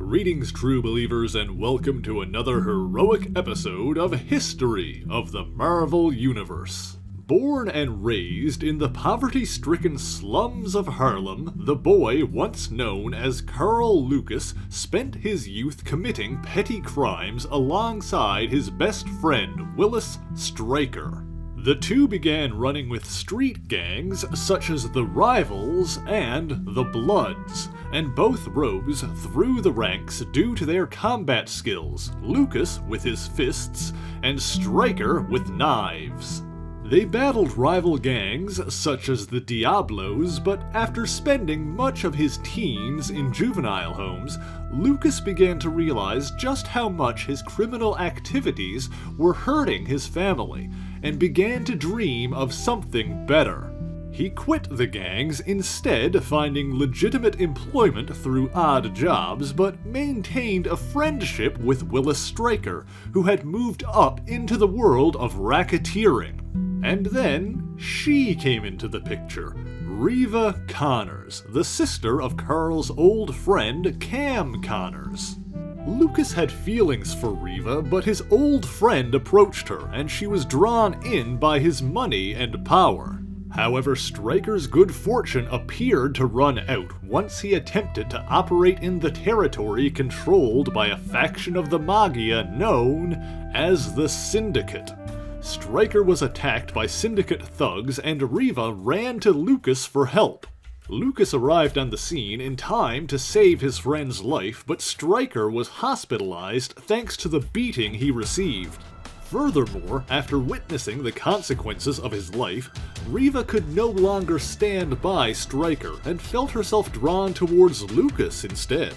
Greetings, true believers, and welcome to another heroic episode of History of the Marvel Universe. Born and raised in the poverty-stricken slums of Harlem, the boy once known as Carl Lucas spent his youth committing petty crimes alongside his best friend Willis Stryker. The two began running with street gangs such as the Rivals and the Bloods, and both rose through the ranks due to their combat skills, Lucas with his fists and Stryker with knives. They battled rival gangs such as the Diablos, but after spending much of his teens in juvenile homes, Lucas began to realize just how much his criminal activities were hurting his family, and began to dream of something better. He quit the gangs, instead finding legitimate employment through odd jobs, but maintained a friendship with Willis Stryker, who had moved up into the world of racketeering. And then, she came into the picture. Reva Connors, the sister of Carl's old friend Cam Connors. Lucas had feelings for Reva, but his old friend approached her, and she was drawn in by his money and power. However, Stryker's good fortune appeared to run out once he attempted to operate in the territory controlled by a faction of the Magia known as the Syndicate. Stryker was attacked by Syndicate thugs, and Reva ran to Lucas for help. Lucas arrived on the scene in time to save his friend's life, but Stryker was hospitalized thanks to the beating he received. Furthermore, after witnessing the consequences of his life, Reva could no longer stand by Stryker and felt herself drawn towards Lucas instead.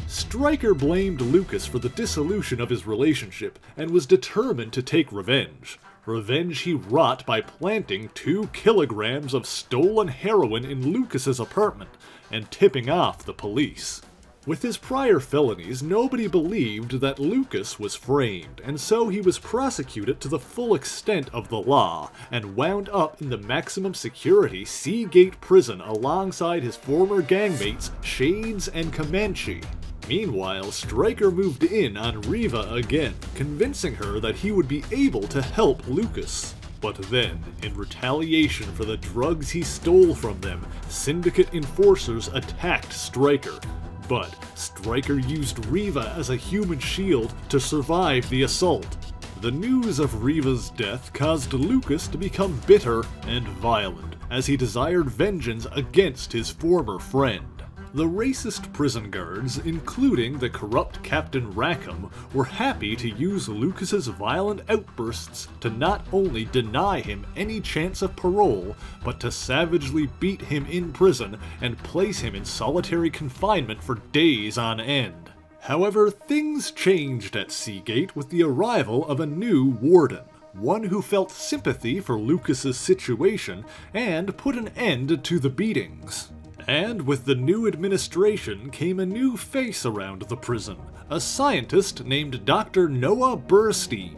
Stryker blamed Lucas for the dissolution of his relationship and was determined to take revenge. Revenge he wrought by planting 2 kilograms of stolen heroin in Lucas's apartment and tipping off the police. With his prior felonies, nobody believed that Lucas was framed, and so he was prosecuted to the full extent of the law, and wound up in the maximum security Seagate prison alongside his former gangmates Shades and Comanche. Meanwhile, Stryker moved in on Reva again, convincing her that he would be able to help Lucas. But then, in retaliation for the drugs he stole from them, Syndicate enforcers attacked Stryker. But Stryker used Reva as a human shield to survive the assault. The news of Reva's death caused Lucas to become bitter and violent, as he desired vengeance against his former friend. The racist prison guards, including the corrupt Captain Rackham, were happy to use Lucas's violent outbursts to not only deny him any chance of parole, but to savagely beat him in prison and place him in solitary confinement for days on end. However, things changed at Seagate with the arrival of a new warden, one who felt sympathy for Lucas's situation and put an end to the beatings. And with the new administration came a new face around the prison, a scientist named Dr. Noah Burstein.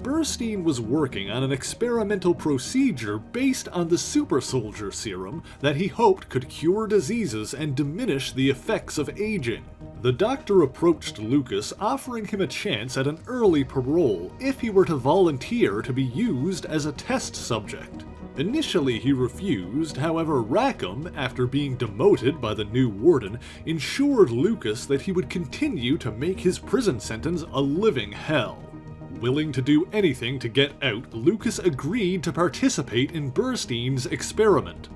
Burstein was working on an experimental procedure based on the super soldier serum that he hoped could cure diseases and diminish the effects of aging. The doctor approached Lucas, offering him a chance at an early parole if he were to volunteer to be used as a test subject. Initially he refused, however Rackham, after being demoted by the new warden, ensured Lucas that he would continue to make his prison sentence a living hell. Willing to do anything to get out, Lucas agreed to participate in Burstein's experiment.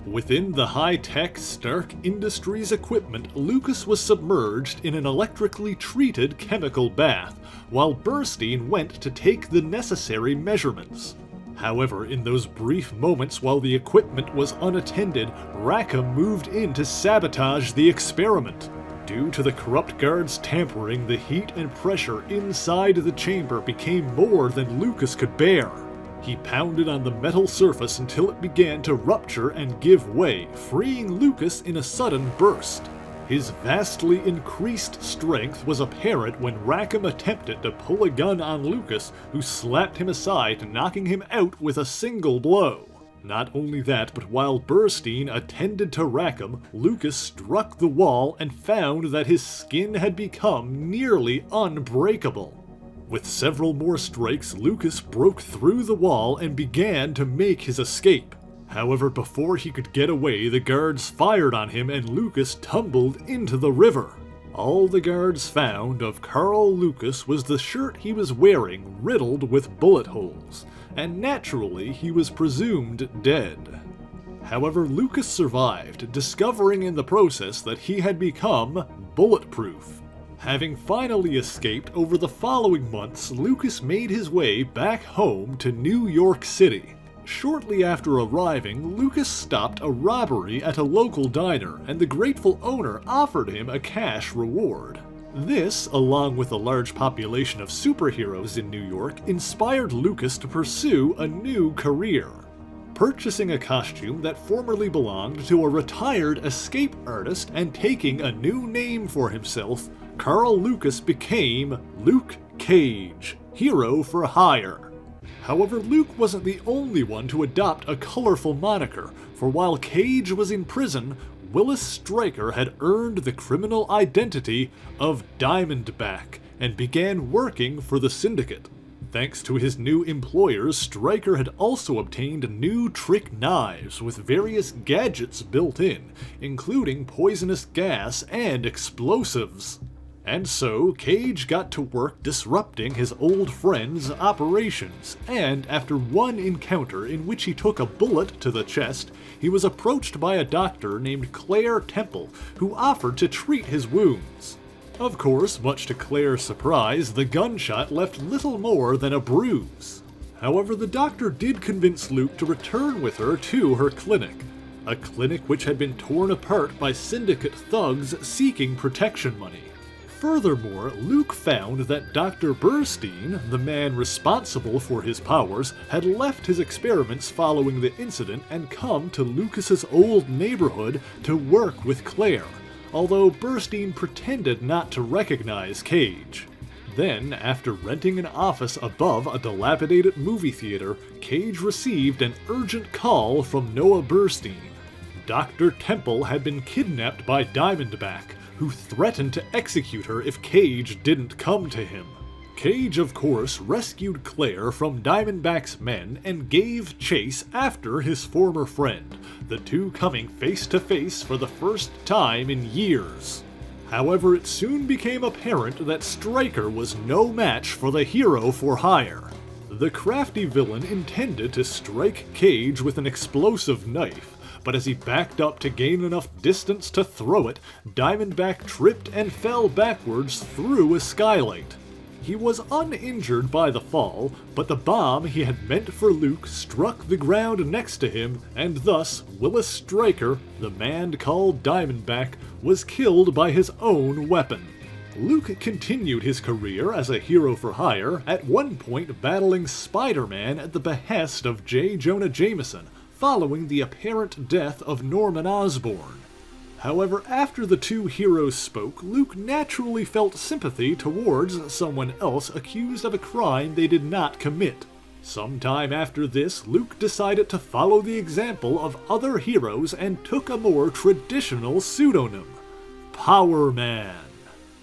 Within the high-tech Stark Industries equipment, Lucas was submerged in an electrically treated chemical bath, while Burstein went to take the necessary measurements. However, in those brief moments while the equipment was unattended, Rackham moved in to sabotage the experiment. Due to the corrupt guards tampering, the heat and pressure inside the chamber became more than Lucas could bear. He pounded on the metal surface until it began to rupture and give way, freeing Lucas in a sudden burst. His vastly increased strength was apparent when Rackham attempted to pull a gun on Lucas, who slapped him aside, knocking him out with a single blow. Not only that, but while Burstein attended to Rackham, Lucas struck the wall and found that his skin had become nearly unbreakable. With several more strikes, Lucas broke through the wall and began to make his escape. However, before he could get away, the guards fired on him and Lucas tumbled into the river. All the guards found of Carl Lucas was the shirt he was wearing riddled with bullet holes, and naturally he was presumed dead. However, Lucas survived, discovering in the process that he had become bulletproof. Having finally escaped, over the following months, Lucas made his way back home to New York City. Shortly after arriving, Lucas stopped a robbery at a local diner, and the grateful owner offered him a cash reward. This, along with a large population of superheroes in New York, inspired Lucas to pursue a new career. Purchasing a costume that formerly belonged to a retired escape artist and taking a new name for himself, Carl Lucas became Luke Cage, hero for hire. However, Luke wasn't the only one to adopt a colorful moniker, for while Cage was in prison, Willis Stryker had earned the criminal identity of Diamondback and began working for the Syndicate. Thanks to his new employers, Stryker had also obtained new trick knives with various gadgets built in, including poisonous gas and explosives. And so, Cage got to work disrupting his old friend's operations, and after one encounter in which he took a bullet to the chest, he was approached by a doctor named Claire Temple, who offered to treat his wounds. Of course, much to Claire's surprise, the gunshot left little more than a bruise. However, the doctor did convince Luke to return with her to her clinic, a clinic which had been torn apart by Syndicate thugs seeking protection money. Furthermore, Luke found that Dr. Burstein, the man responsible for his powers, had left his experiments following the incident and come to Lucas's old neighborhood to work with Claire, although Burstein pretended not to recognize Cage. Then, after renting an office above a dilapidated movie theater, Cage received an urgent call from Noah Burstein. Dr. Temple had been kidnapped by Diamondback, who threatened to execute her if Cage didn't come to him. Cage, of course, rescued Claire from Diamondback's men and gave chase after his former friend, the two coming face to face for the first time in years. However, it soon became apparent that Stryker was no match for the hero for hire. The crafty villain intended to strike Cage with an explosive knife, but as he backed up to gain enough distance to throw it, Diamondback tripped and fell backwards through a skylight. He was uninjured by the fall, but the bomb he had meant for Luke struck the ground next to him, and thus Willis Stryker, the man called Diamondback, was killed by his own weapon. Luke continued his career as a hero for hire, at one point battling Spider-Man at the behest of J. Jonah Jameson, following the apparent death of Norman Osborn. However, after the two heroes spoke, Luke naturally felt sympathy towards someone else accused of a crime they did not commit. Sometime after this, Luke decided to follow the example of other heroes and took a more traditional pseudonym, Power Man.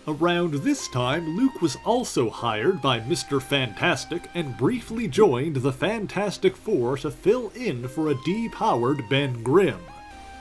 Around this time, Luke was also hired by Mr. Fantastic and briefly joined the Fantastic Four to fill in for a depowered Ben Grimm.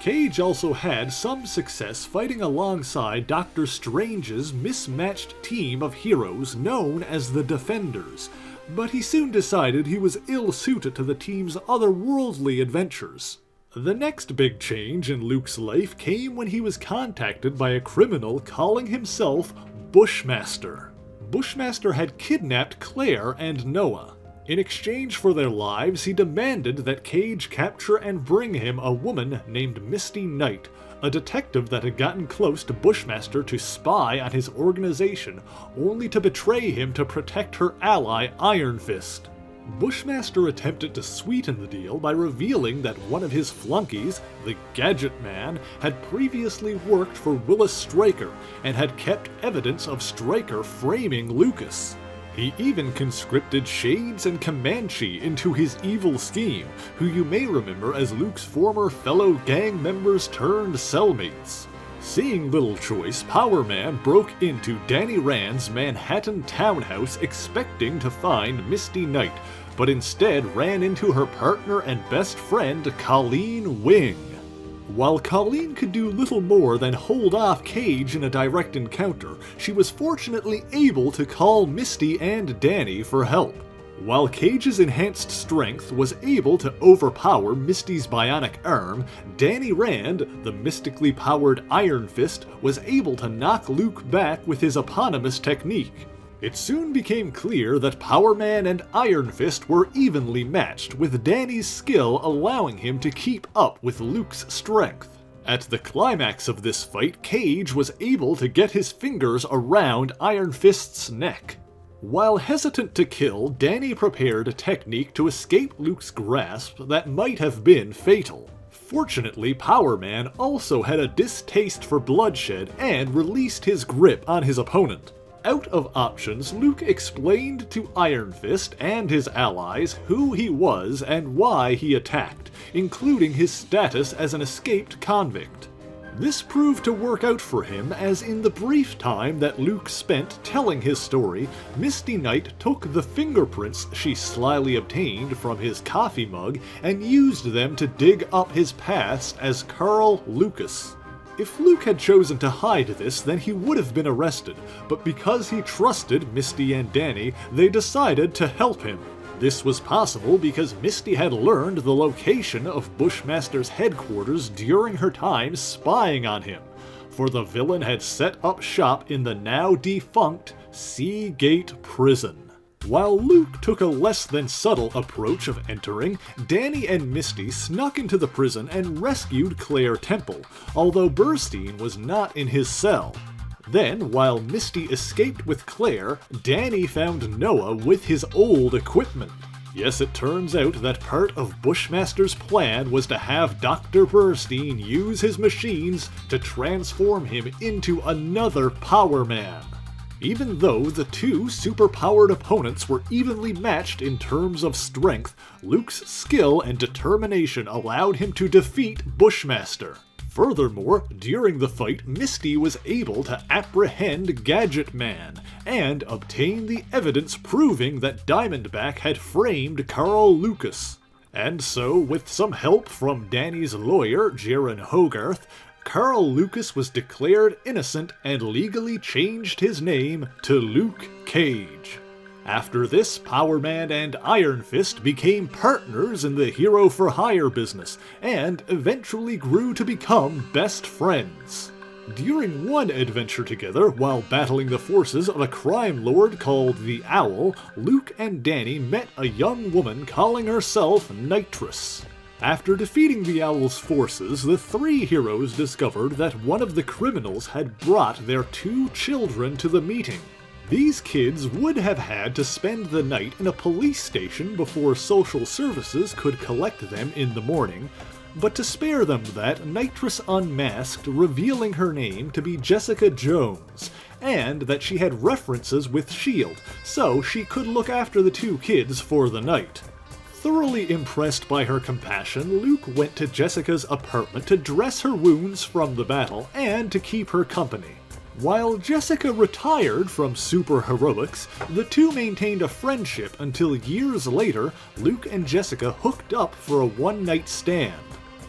Cage also had some success fighting alongside Doctor Strange's mismatched team of heroes known as the Defenders, but he soon decided he was ill-suited to the team's otherworldly adventures. The next big change in Luke's life came when he was contacted by a criminal calling himself Bushmaster. Bushmaster had kidnapped Claire and Noah. In exchange for their lives, he demanded that Cage capture and bring him a woman named Misty Knight, a detective that had gotten close to Bushmaster to spy on his organization, only to betray him to protect her ally Iron Fist. Bushmaster attempted to sweeten the deal by revealing that one of his flunkies, the Gadget Man, had previously worked for Willis Stryker and had kept evidence of Stryker framing Lucas. He even conscripted Shades and Comanche into his evil scheme, who you may remember as Luke's former fellow gang members turned cellmates. Seeing little choice, Power Man broke into Danny Rand's Manhattan townhouse expecting to find Misty Knight, but instead ran into her partner and best friend, Colleen Wing. While Colleen could do little more than hold off Cage in a direct encounter, she was fortunately able to call Misty and Danny for help. While Cage's enhanced strength was able to overpower Misty's bionic arm, Danny Rand, the mystically powered Iron Fist, was able to knock Luke back with his eponymous technique. It soon became clear that Power Man and Iron Fist were evenly matched, with Danny's skill allowing him to keep up with Luke's strength. At the climax of this fight, Cage was able to get his fingers around Iron Fist's neck. While hesitant to kill, Danny prepared a technique to escape Luke's grasp that might have been fatal. Fortunately, Power Man also had a distaste for bloodshed and released his grip on his opponent. Out of options, Luke explained to Iron Fist and his allies who he was and why he attacked, including his status as an escaped convict. This proved to work out for him, as in the brief time that Luke spent telling his story, Misty Knight took the fingerprints she slyly obtained from his coffee mug and used them to dig up his past as Carl Lucas. If Luke had chosen to hide this, then he would have been arrested, but because he trusted Misty and Danny, they decided to help him. This was possible because Misty had learned the location of Bushmaster's headquarters during her time spying on him, for the villain had set up shop in the now defunct Seagate Prison. While Luke took a less than subtle approach of entering, Danny and Misty snuck into the prison and rescued Claire Temple, although Burstein was not in his cell. Then, while Misty escaped with Claire, Danny found Noah with his old equipment. Yes, it turns out that part of Bushmaster's plan was to have Dr. Burstein use his machines to transform him into another Power Man. Even though the two superpowered opponents were evenly matched in terms of strength, Luke's skill and determination allowed him to defeat Bushmaster. Furthermore, during the fight, Misty was able to apprehend Gadget Man and obtain the evidence proving that Diamondback had framed Carl Lucas. And so, with some help from Danny's lawyer, Jaron Hogarth, Carl Lucas was declared innocent and legally changed his name to Luke Cage. After this, Power Man and Iron Fist became partners in the hero-for-hire business, and eventually grew to become best friends. During one adventure together, while battling the forces of a crime lord called the Owl, Luke and Danny met a young woman calling herself Nitrous. After defeating the Owl's forces, the three heroes discovered that one of the criminals had brought their 2 children to the meeting. These kids would have had to spend the night in a police station before social services could collect them in the morning, but to spare them that, Nitrous unmasked, revealing her name to be Jessica Jones, and that she had references with S.H.I.E.L.D., so she could look after the 2 kids for the night. Thoroughly impressed by her compassion, Luke went to Jessica's apartment to dress her wounds from the battle and to keep her company. While Jessica retired from superheroics, the two maintained a friendship until years later, Luke and Jessica hooked up for a one-night stand.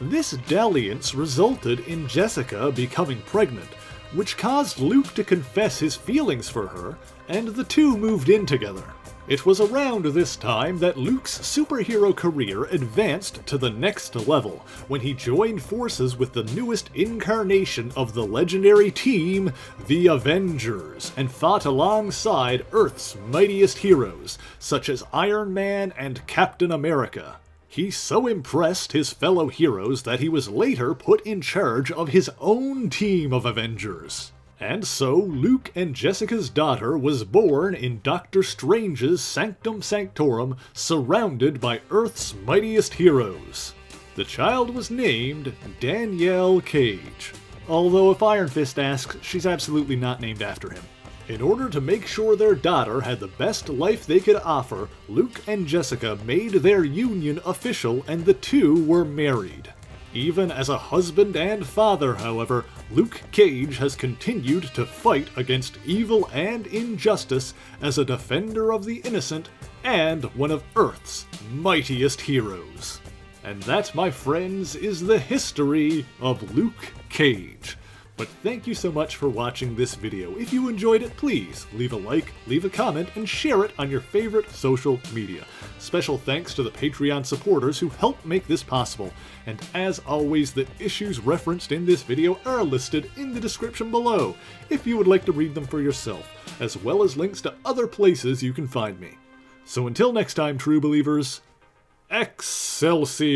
This dalliance resulted in Jessica becoming pregnant, which caused Luke to confess his feelings for her, and the two moved in together. It was around this time that Luke's superhero career advanced to the next level, when he joined forces with the newest incarnation of the legendary team, the Avengers, and fought alongside Earth's mightiest heroes, such as Iron Man and Captain America. He so impressed his fellow heroes that he was later put in charge of his own team of Avengers. And so, Luke and Jessica's daughter was born in Doctor Strange's Sanctum Sanctorum, surrounded by Earth's mightiest heroes. The child was named Danielle Cage. Although if Iron Fist asks, she's absolutely not named after him. In order to make sure their daughter had the best life they could offer, Luke and Jessica made their union official and the two were married. Even as a husband and father, however, Luke Cage has continued to fight against evil and injustice as a defender of the innocent and one of Earth's mightiest heroes. And that, my friends, is the history of Luke Cage. But thank you so much for watching this video. If you enjoyed it, please leave a like, leave a comment, and share it on your favorite social media. Special thanks to the Patreon supporters who help make this possible. And as always, the issues referenced in this video are listed in the description below, if you would like to read them for yourself, as well as links to other places you can find me. So until next time, true believers, Excelsior!